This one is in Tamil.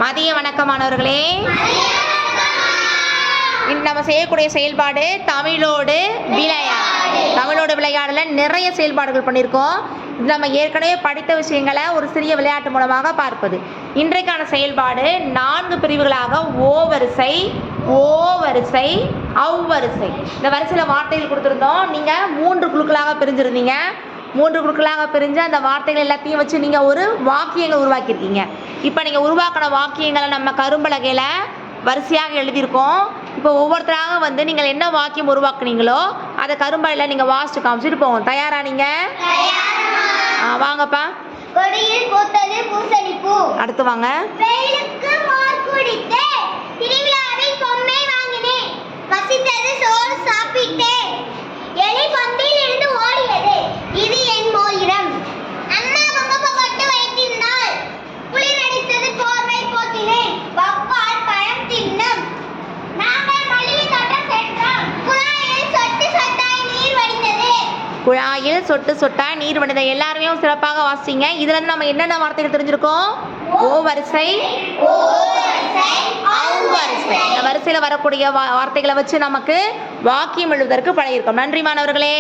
மதிய வணக்கம் மாணவர்களே. நம்ம செய்யக்கூடிய செயல்பாடு தமிழோடு விளையாடு. தமிழோடு விளையாடல நிறைய செயல்பாடுகள் பண்ணியிருக்கோம். இது நம்ம ஏற்கனவே படித்த விஷயங்களை ஒரு சிறிய விளையாட்டு மூலமாக பார்ப்பது. இன்றைக்கான செயல்பாடு 4 பிரிவுகளாக ஓ வரிசை, ஓ வரிசை, அவ்வரிசை. இந்த வரிசையில் வார்த்தைகள் கொடுத்துருந்தோம். நீங்கள் 3 குழுக்களாக பிரிஞ்சிருந்தீங்க. 3 குழுக்களாக பிரிஞ்சு அந்த வார்த்தைகள் எல்லாத்தையும் வச்சு நீங்கள் ஒரு வாக்கியங்கள் உருவாக்கியிருக்கீங்க. இப்போ நீங்கள் உருவாக்கின வாக்கியங்களை நம்ம கரும்பலகையில் வரிசையாக எழுதியிருக்கோம். இப்போ ஒவ்வொருத்தராக நீங்கள் என்ன வாக்கியம் உருவாக்குனீங்களோ அதை கரும்பலையில் நீங்கள் வாசித்து காமிச்சிட்டு போவோம். தயாரா நீங்கள்? வாங்கப்பா. கொடியில் பூத்தது பூசணிப்பூ. அடுத்து வாங்க. வெயிலுக்கு மோர் குடித்தேன், திருவிழாவில் பொம்மை வாங்கினேன், பசித்தது சோறு சாப்பிட்டேன், எலி பந்தில் இருந்து ஓடியது, இது என் மோதிரம். அம்மா பொம்மை கொட்டு வைத்திருந்தாள், குளிர் அடித்தது போர்வை போத்தினேன், பப்பால் பழம் தின்னும், நாங்கள் மளிகை தோட்டம் சென்றோம், குழாயில் சொட்டு சொட்டாய் நீர் வடிந்தது. குழாயில் சொட்டு சொட்டா நீர் வடிந்த. எல்லாருமே சிறப்பாக வாசிங்க. இதுல இருந்து நம்ம என்னென்ன வார்த்தைகள் தெரிஞ்சிருக்கோம்? ஓ வரிசை, அவ்வரிசை. இந்த வரிசையில வரக்கூடிய வார்த்தைகளை வச்சு நமக்கு வாக்கியம் எழுதுவதற்கு பழகியிருக்கோம். நன்றி மாணவர்களே.